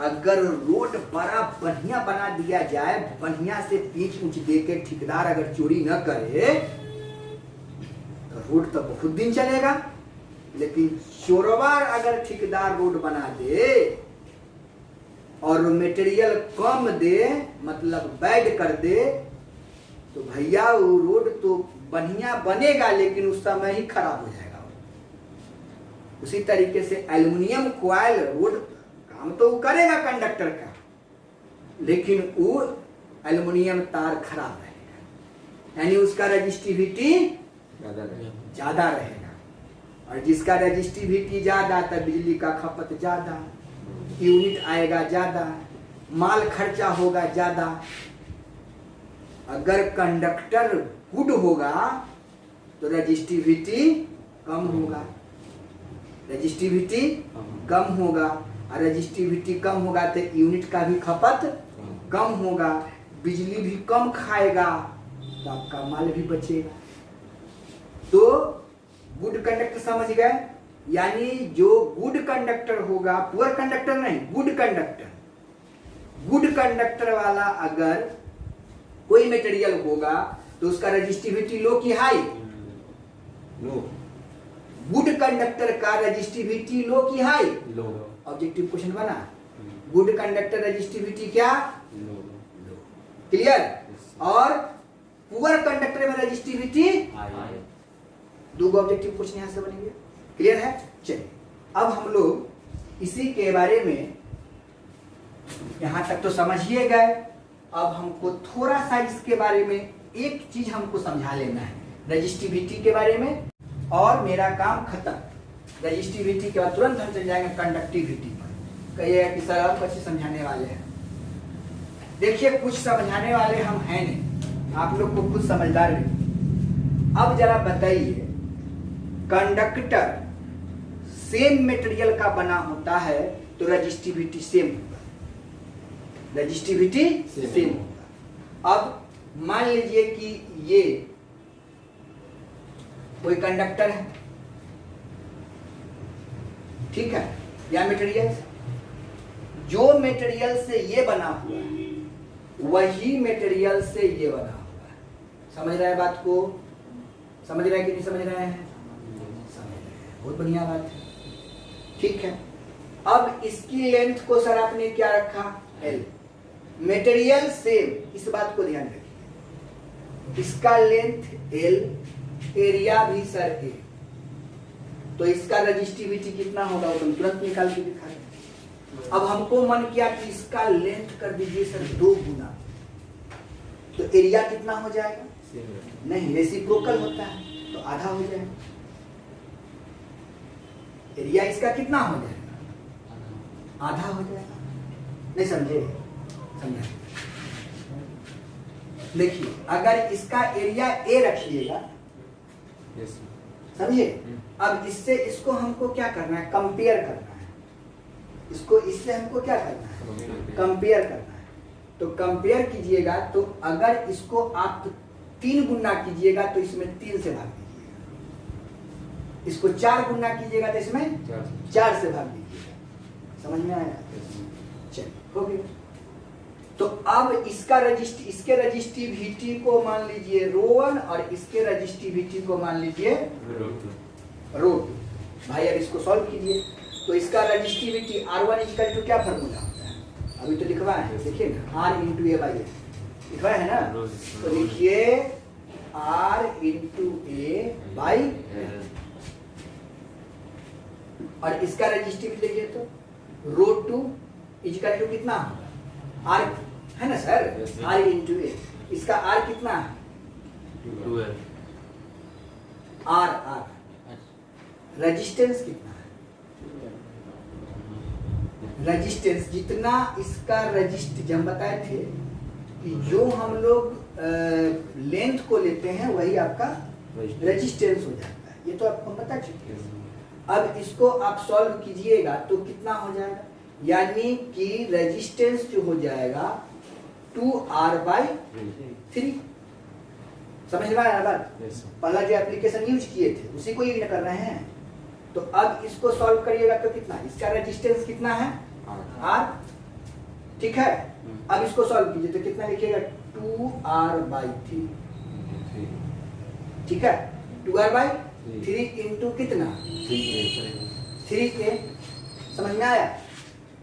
अगर रोड बड़ा बढ़िया बना दिया जाए, बढ़िया से पीच ऊंच दे के, ठेकेदार अगर चोरी न करे तो रोड तो बहुत दिन चलेगा। लेकिन चोरवार अगर ठेकेदार रोड बना दे और मटेरियल कम दे, मतलब बैड कर दे, तो भैया वो रोड तो बढ़िया बनेगा लेकिन उस समय ही खराब हो जाएगा। उसी तरीके से एल्युमिनियम कॉइल रोड काम तो वो करेगा कंडक्टर का, लेकिन वो एल्युमिनियम तार खराब रहेगा, यानी उसका रेजिस्टिविटी ज्यादा रहेगा। और जिसका रेजिस्टिविटी ज्यादा तो बिजली का खपत ज्यादा, यूनिट आएगा ज्यादा, माल खर्चा होगा ज्यादा। अगर कंडक्टर गुड होगा तो रेजिस्टिविटी कम होगा, रेजिस्टिविटी कम होगा, और रेजिस्टिविटी कम होगा तो यूनिट का भी खपत कम होगा, बिजली भी कम खाएगा, तो आपका माल भी बचेगा। तो गुड कंडक्टर समझ गए? यानी जो गुड कंडक्टर होगा, पुअर कंडक्टर नहीं, गुड कंडक्टर, गुड कंडक्टर वाला अगर कोई मटेरियल होगा तो उसका रेजिस्टिविटी लो की हाई? लो। गुड कंडक्टर का रेजिस्टिविटी लो की हाई? लो। ऑब्जेक्टिव क्वेश्चन बना, गुड कंडक्टर रेजिस्टिविटी क्या? लो। क्लियर? और पुअर कंडक्टर में रेजिस्टिविटी हाई। दो ऑब्जेक्टिव क्वेश्चन यहां से बनेंगे। क्लियर है? चलिए अब हम लोग इसी के बारे में, यहां तक तो समझिए गए। अब हमको थोड़ा सा इसके बारे में एक चीज हमको समझा लेना है, रेजिस्टिविटी के बारे में, और मेरा काम खत्म। रेजिस्टिविटी के बाद तुरंत हम चल जाएंगे कंडक्टिविटी पर। कहिएगा कि सर आप कैसे समझाने वाले हैं? देखिए कुछ समझाने वाले हम हैं नहीं, आप लोग को कुछ समझदार नहीं। अब जरा बताइए, कंडक्टर सेम मटेरियल का बना होता है तो रेजिस्टिविटी सेम होगा, रेजिस्टिविटी सेम होगा। अब मान लीजिए कि ये कोई कंडक्टर है, ठीक है, या मटेरियल, जो मटेरियल से ये बना हुआ है वही मटेरियल से ये बना हुआ है। समझ रहे हैं बात को? समझ रहे हैं कि नहीं समझ रहे हैं? समझ रहे हैं, बहुत बढ़िया बात है। ठीक है, अब इसकी लेंथ को सर आपने क्या रखा? L। मटेरियल सेम, इस बात को ध्यान रखिए, इसका लेंथ L, एरिया भी सर A, तो इसका रेजिस्टिविटी कितना होगा वो तुम तुरंत निकाल के दिखा रहे। अब हमको मन किया कि इसका लेंथ कर दीजिए सर 2 गुना, तो एरिया कितना हो जाएगा? नहीं, रेसिप्रोकल होता है तो आधा हो जाएगा। एरिया इसका कितना हो जाएगा? आधा हो जाएगा। नहीं समझे? समझा? देखिए अगर इसका एरिया A रखिएगा, समझे? अब इससे इसको हमको क्या करना है? कंपेयर करना है। इसको इससे हमको क्या करना है? कंपेयर करना है। तो कंपेयर कीजिएगा, तो अगर इसको आप 3 गुना कीजिएगा तो इसमें 3 से भाग दीजिएगा, इसको 4 गुना कीजिएगा तो इसमें 4 से भाग दीजिएगा। समझ में आया? चलिए हो गया। तो अब इसके रजिस्टिविटी को मान लीजिए रो1 और इसके रजिस्टिविटी को मान लीजिए रो2। भाई अब इसको सॉल्व कीजिए। तो इसका रजिस्टिविटी R1 इक्वल टू क्या फॉर्मूला होता है? अभी तो लिखवाए हैं, देखिए ना, R इंटू ए बाई ए लिखवाए है ना। तो लिखिए R into A by L. और इसका रजिस्टिविटी देखिए तो रो2 इक्वल टू कितना होगा? R है ना सर, R इंटू ए। इसका R कितना है? 12। R रेजिस्टेंस कितना है? रेजिस्टेंस जितना इसका जब हम बताए थे कि जो हम लोग लेंथ को लेते हैं वही आपका रेजिस्टेंस हो जाता है। ये तो आपको बता चुके हैं। अब इसको आप सॉल्व कीजिएगा तो कितना हो जाएगा? यानी कि रेजिस्टेंस जो हो जाएगा 2R/3। समझ में आया बात? पहला जो एप्लीकेशन यूज किए थे उसी को ही कर रहे हैं। तो अब इसको सॉल्व करिएगा तो कितना? इसका रेजिस्टेंस कितना है? R। ठीक है। अब इसको सॉल्व कीजिए तो कितना लिखिएगा? 2R/3। ठीक है, 2R/3 इंटू कितना? 3A। समझ में आया?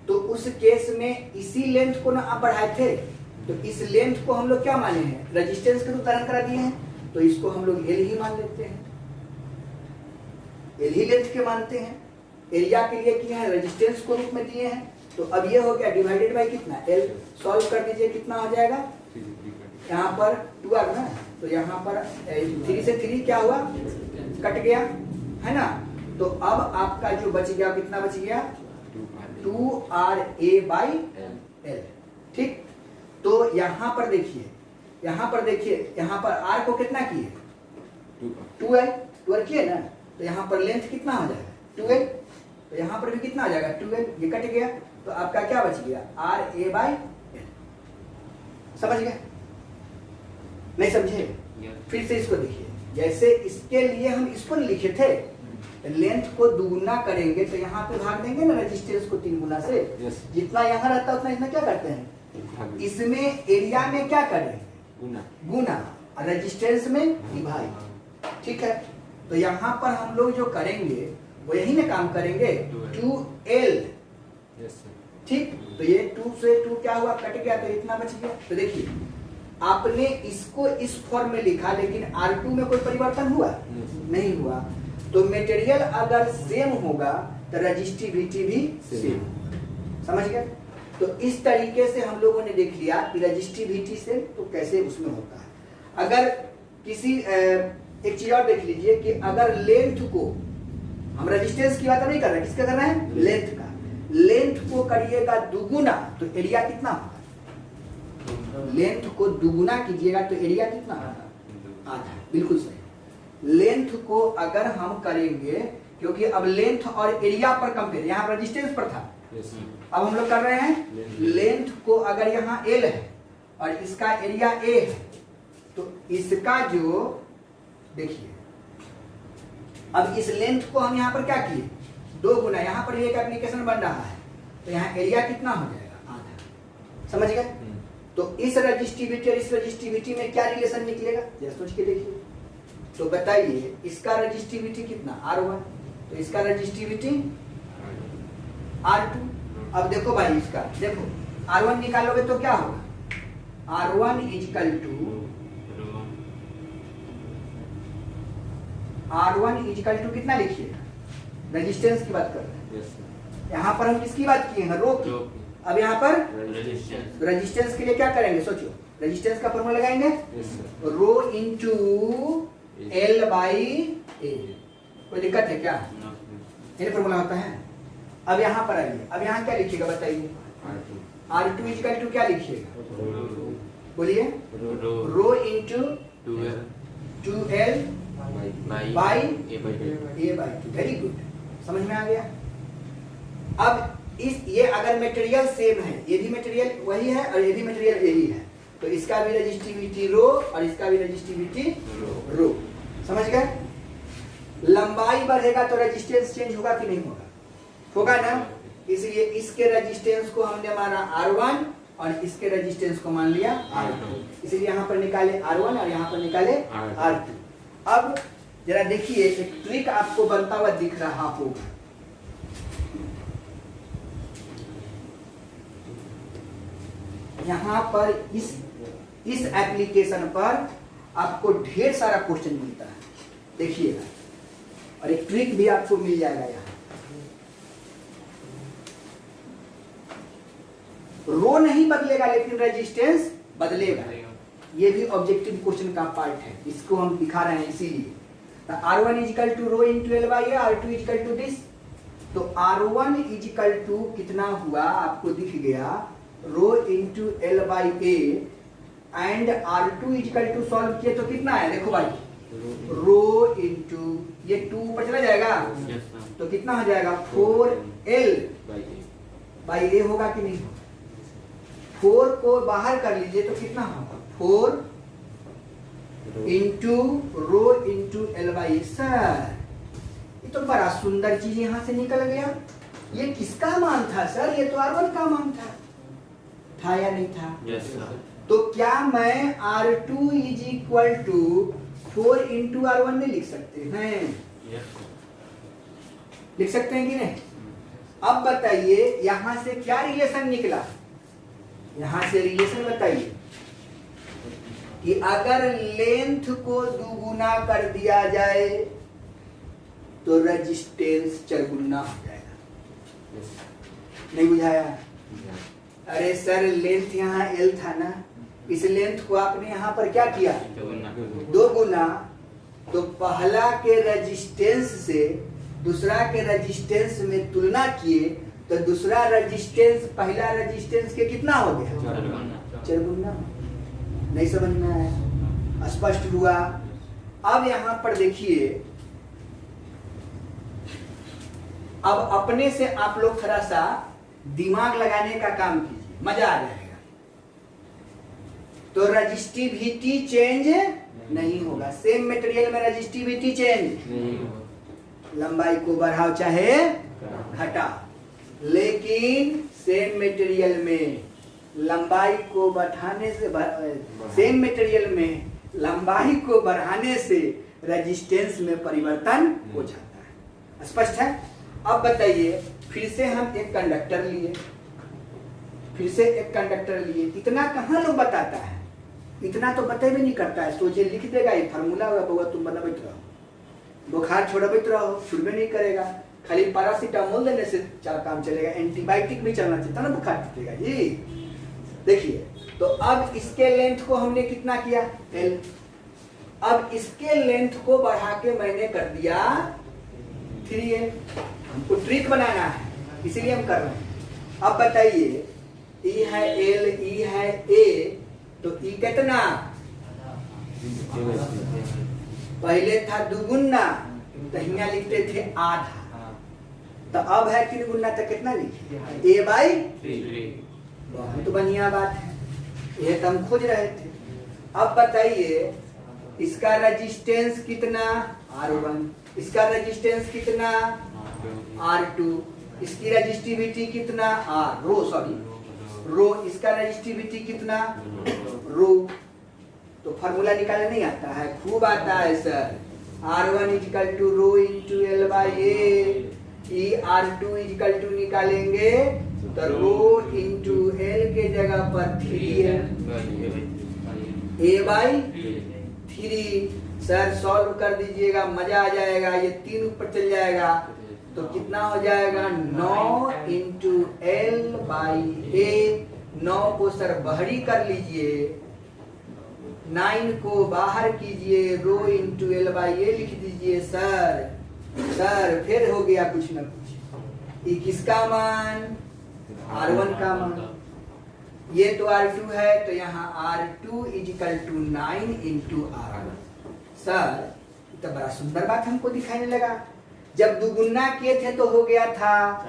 तो उस केस में इसी लेंथ को ना आप बढ़ाए थे, तो इस लेंथ को हम लोग क्या माने हैं? रेजिस्टेंस के रूप धारण करा दिए हैं, तो इसको हम लोग L ही मान लेते हैं। L ही लेंथ के मानते हैं। एरिया के लिए किए हैं, रेजिस्टेंस को रूप में दिए हैं। तो अब ये हो गया डिवाइडेड बाय कितना? L। सॉल्व कर दीजिए, कितना हो जाएगा? यहाँ पर 2R ना, तो यहाँ पर 3 से 3 क्या हुआ? कट गया है ना। तो अब आपका जो बच गया कितना बच गया? 2RA/L। ठीक। तो यहाँ पर देखिए, यहाँ पर R को कितना किए? 2L। 2L किए ना, तो यहाँ पर लेंथ कितना हो जाएगा? 2L। तो यहाँ पर भी कितना आ जाएगा? 2L। ये कट गया तो आपका क्या बच गया? RA/L। समझ गए? नहीं समझे? फिर से इसको देखिए, जैसे इसके लिए हम इसको लिखे थे, लेंथ को दुगुना करेंगे तो यहाँ पे भाग देंगे ना रेजिस्टेंस को 3 गुना से। जितना यहाँ रहता है उतना इसमें क्या करते हैं? इसमें एरिया में क्या करें? गुना। रेजिस्टेंस में डिवाइड। ठीक है। तो यहाँ पर हम लोग जो करेंगे वो यही ना काम करेंगे, 2L। ठीक। तो ये 2 से 2 क्या हुआ? कट गया, तो इतना बच गया। तो देखिए आपने इसको इस फॉर्म में लिखा, लेकिन R2 में कोई परिवर्तन हुआ? नहीं हुआ। तो मटेरियल अगर सेम होगा तो रेजिस्टिविटी भी सेम। समझ गए? तो इस तरीके से हम लोगों ने देख लिया कि रेजिस्टिविटी से तो कैसे उसमें होता है। अगर किसी एक चीज और देख लीजिए कि अगर लेंथ को, हम रेजिस्टेंस की बात नहीं कर रहे, किसका कर रहे हैं? लेंथ का। लेंथ को करिएगा दुगुना तो एरिया कितना होगा? लेंथ को दुगुना कीजिएगा तो एरिया कितना होगा? आधा। बिल्कुल सही। लेंथ को अगर हम करेंगे, क्योंकि अब लेंथ और एरिया पर कंपेयर, यहाँ रेजिस्टेंस पर था, अब हम लोग कर रहे हैं लेंथ को। अगर यहाँ L है और इसका एरिया A है, तो इसका जो देखिए, अब इस लेंथ को हम यहाँ पर क्या किए? 2 गुना। यहाँ पर एक एप्लीकेशन बन रहा है, तो यहाँ एरिया कितना हो जाएगा? आधा। समझ गए? तो इस रेजिस्टिविटी और इस रेजिस्टिविटी में क्या रिलेशन निकलेगा? जरा सोच के देखिए। तो बताइए, इसका रेजिस्टिविटी कितना? R1। तो इसका रेजिस्टिविटी R2। अब देखो भाई, इसका देखो R1 निकालोगे तो क्या होगा? R1 इक्वल टू कितना लिखिएगा? रेजिस्टेंस की बात कर रहे हैं। यहाँ पर हम किसकी बात किए हैं? रो की। अब यहाँ पर रेजिस्टेंस के लिए क्या करेंगे? सोचो, रेजिस्टेंस का फॉर्मूला लगाएंगे, रो इंटू L/A। कोई दिक्कत है क्या? ये फॉर्मूला होता है। अब यहाँ पर आइए, अब यहाँ क्या लिखिएगा बताइए? R2 इक्वल टू क्या लिखिएगा? बोलिए। Rho into 2L/A/2। Very good. समझ में आ गया? अब ये अगर मटेरियल सेम है, ये भी मटेरियल वही है और ये भी मटेरियल यही है, तो इसका भी रेजिस्टिविटी रो और इसका भी रेजिस्टिविटी रो। समझ गए? लंबाई बढ़ेगा तो रेजिस्टेंस चेंज होगा कि नहीं होगा? होगा ना। इसलिए इसके रेजिस्टेंस को हमने माना R1 और इसके रेजिस्टेंस को मान लिया R2। इसलिए यहां पर निकाले R1 और यहां पर निकाले R2। अब जरा देखिए एक ट्रिक आपको बनता हुआ दिख रहा होगा। यहां पर इस एप्लीकेशन पर आपको ढेर सारा क्वेश्चन मिलता है, देखिएगा, और एक ट्रिक भी आपको मिल जाएगा। यहाँ रो नहीं बदलेगा लेकिन रेजिस्टेंस बदलेगा। ये भी ऑब्जेक्टिव क्वेश्चन का पार्ट है, इसको हम दिखा रहे हैं इसीलिए। R1 is equal to rho into L by A, R2 is equal to this. तो R1 इजिकल टू कितना हुआ आपको दिख गया, rho into L by A, and R2 is equal to solve किए तो कितना है, देखो भाई, रो इंटू ये 2 ऊपर चला जाएगा तो कितना हो जाएगा 4L बाई ए होगा कि नहीं? 4 को बाहर कर लीजिए तो कितना होगा 4 into rho into L by. Sir ये तो बड़ा सुंदर चीज यहां से निकल गया। ये किसका मान था सर? ये तो R1 का मान था या नहीं था? yes, sir. तो क्या मैं R2 is equal to 4 into R1 में लिख सकते हैं? yes, लिख सकते हैं कि नहीं? अब बताइए यहां से क्या रिलेशन निकला? यहां से रिलेशन बताइए कि अगर लेंथ को दुगुना कर दिया जाए तो रेजिस्टेंस चरगुना हो जाएगा। नहीं बुझाया? अरे सर लेंथ यहाँ L था ना, इस लेंथ को आपने यहाँ पर क्या किया, 2 गुना। तो पहला के रेजिस्टेंस से दूसरा के रेजिस्टेंस में तुलना किए तो दूसरा रेजिस्टेंस पहला रेजिस्टेंस के कितना हो गया, 4 गुना। नहीं समझ में आया? स्पष्ट हुआ? अब यहाँ पर देखिए, अब अपने से आप लोग थोड़ा सा दिमाग लगाने का काम कीजिए, मजा आ जाएगा। तो रजिस्टिविटी चेंज नहीं होगा, सेम मटेरियल में रजिस्टिविटी चेंज नहीं होगा। लंबाई को बढ़ाओ चाहे घटाओ, लेकिन सेम मटेरियल में लंबाई को बढ़ाने से सेम मटेरियल में लंबाई को बढ़ाने से रेजिस्टेंस में परिवर्तन हो जाता है। स्पष्ट है? अब बताइए, फिर से हम एक कंडक्टर लिए, इतना कहाँ लोग बताता है? इतना तो बते भी नहीं करता है, सोचे लिख देगा ये फार्मूला होगा, बउआ तुम बनाबैत रहो, बुखार छोड़बैत रहो, छुड़बे नहीं करेगा, खाली पैरासीटामोल देने से काम चलेगा, एंटीबायोटिक भी चलना चाहिए ना बुखार टूटेगा जी। देखिए, तो अब इसके लेंथ को हमने कितना किया, L। अब इसके लेंथ को बढ़ा के मैंने कर दिया 3L। हमको ट्रिक बनाना है इसीलिए हम कर रहे हैं। अब बताइए, E है L, E है A, तो E कितना, पहले था 2 गुना, तो यहाँ लिखते थे आधा, तो अब है 3 गुना, तो कितना लिखे, A बाई 3। बहुत बढ़िया बात है, ये तो हम खोज रहे थे। अब बताइए इसका रेजिस्टेंस कितना, R1, इसका रेजिस्टेंस कितना, R2, इसकी रेजिस्टिविटी कितना, रो, इसका रेजिस्टिविटी कितना, रो। तो फार्मूला निकालने नहीं आता है? खूब आता है sir. R1 is equal to rho into L by A, R2 is equal to निकालेंगे तो रो इंटू एल के जगह पर 3L, A by 3। Sir solve कर दीजिएगा, मजा आ जाएगा। ये 3 ऊपर चल जाएगा तो कितना हो जाएगा, 9 इंटू एल बाई ए। 9 को सर बाहरी कर लीजिए, 9 को बाहर कीजिए, रो इंटू एल बाई ए लिख दीजिए। सर फिर हो गया कुछ ना कुछ। ये किसका मान, R1 का मान। ये तो R2 है, तो यहाँ R2 is equal to 9 into R1। Sir तो बड़ा सुंदर बात हमको दिखाने लगा। जब 2 गुना किए थे तो हो गया था,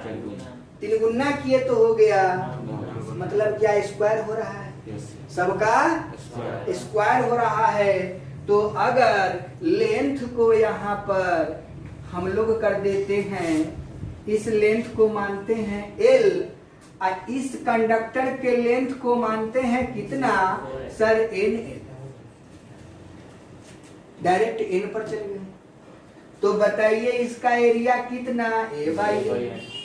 3 गुना किए तो हो गया, मतलब क्या स्क्वायर हो रहा है, सबका स्क्वायर हो रहा है। तो अगर लेंथ को यहाँ पर हम लोग कर देते हैं, इस लेंथ को मानते हैं L और इस कंडक्टर के लेंथ को मानते हैं कितना सर NL। डायरेक्ट N पर चले गए। तो बताइए इसका एरिया कितना A/A।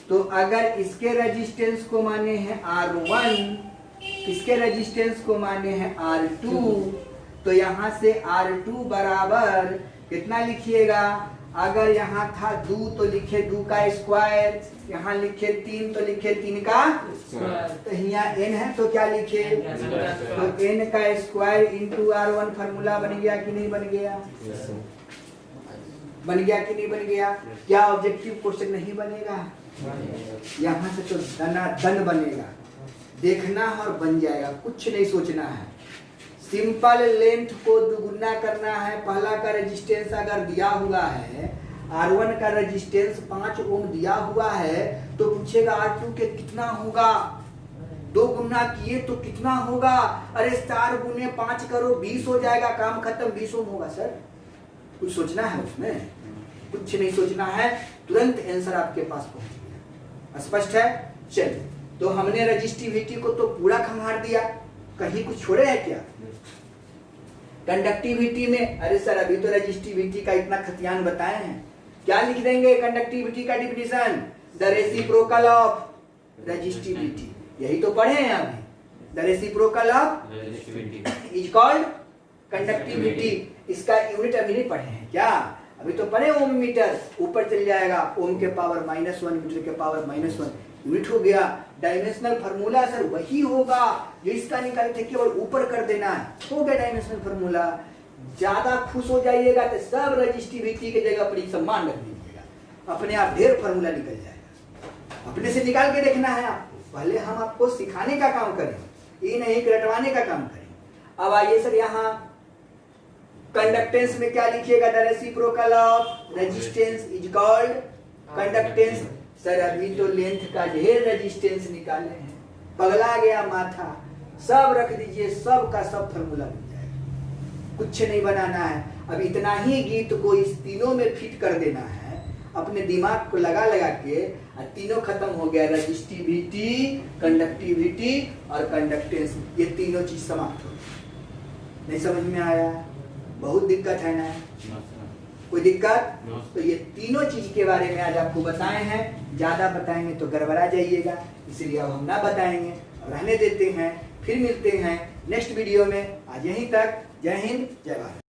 तो अगर इसके रेजिस्टेंस को माने हैं R1, इसके रेजिस्टेंस को माने हैं R2, तो यहां से R2 बराबर कितना लिखिएगा? अगर यहाँ था 2 तो लिखे 2 का स्क्वायर, यहाँ लिखे 3 तो लिखे 3 का स्क्वायर, तो यहाँ n है तो क्या लिखे? तो n का स्क्वायर इंटू R1 फार्मूला बन गया कि नहीं बन गया? बन गया कि नहीं बन गया? क्या ऑब्जेक्टिव क्वेश्चन नहीं बनेगा? यहाँ से तो दन बनेगा, देखना और बन जाएगा, कुछ नहीं सोचना है। सिंपल लेंथ को दुगुना करना है। पहला का रेजिस्टेंस अगर दिया हुआ है, R1 का रेजिस्टेंस 5 ओम दिया हुआ है, तो पूछेगा R2 के कितना होगा? 2 गुना किए तो कितना होगा? अरे 4 गुने 5 करो 20 हो जाएगा, काम खत्म, 20 ओम होगा। सर कुछ सोचना है उसमें? कुछ नहीं सोचना है, तुरंत आंसर आपके पास पहुंच गया। स्पष्ट है? चलिए, तो हमने रजिस्टिविटी को तो पूरा खंगार दिया, कहीं कुछ छोड़े है क्या? कंडक्टिविटी में, अरे सर अभी तो रजिस्टिविटी का इतना खतियान बताए हैं, क्या लिख देंगे कंडक्टिविटी का definition? The reciprocal of resistivity. यही तो पढ़े हैं अभी। The reciprocal of resistivity is called conductivity. इसका यूनिट अभी नहीं पढ़े हैं क्या? अभी तो पढ़े ओम मीटर, ऊपर चल जाएगा ओम के पावर -1 मीटर के पावर -1 यूनिट हो गया। डायमेंशनल फार्मूला सर वही होगा जो इसका निकाले थे, केवल ऊपर कर देना है, हो गया डायमेंशनल फार्मूला। ज्यादा खुश हो जाइएगा तो सब रजिस्टिविटी के जगह पर सम्मान रख दीजिएगा, अपने आप ढेर फार्मूला निकल जाएगा। अपने से निकाल के देखना है आपको, पहले हम आपको सिखाने का काम करें, ये नहीं कि रटवाने का काम करें। अब आइए सर, यहाँ कंडक्टेंस में क्या लिखिएगा? The reciprocal of resistance is called conductance. Sir अभी तो लेंथ का ढेर रेजिस्टेंस निकाले हैं, पगला गया माथा, सब रख दीजिए, सब का सब फार्मूला मिल जाएगा, कुछ नहीं बनाना है। अब इतना ही गीत को इस तीनों में फिट कर देना है, अपने दिमाग को लगा लगा के, तीनों खत्म हो गया। रजिस्टिविटी, कंडक्टिविटी और कंडक्टेंस, ये तीनों चीज समाप्त हो गई। नहीं समझ में आया? बहुत दिक्कत है ना? कोई दिक्कत? तो ये तीनों चीज के बारे में आज आपको बताए हैं। ज्यादा बताएंगे तो गड़बड़ा जाइएगा, इसलिए अब हम ना बताएंगे, रहने देते हैं। फिर मिलते हैं नेक्स्ट वीडियो में। आज यहीं तक। जय हिंद, जय भारत।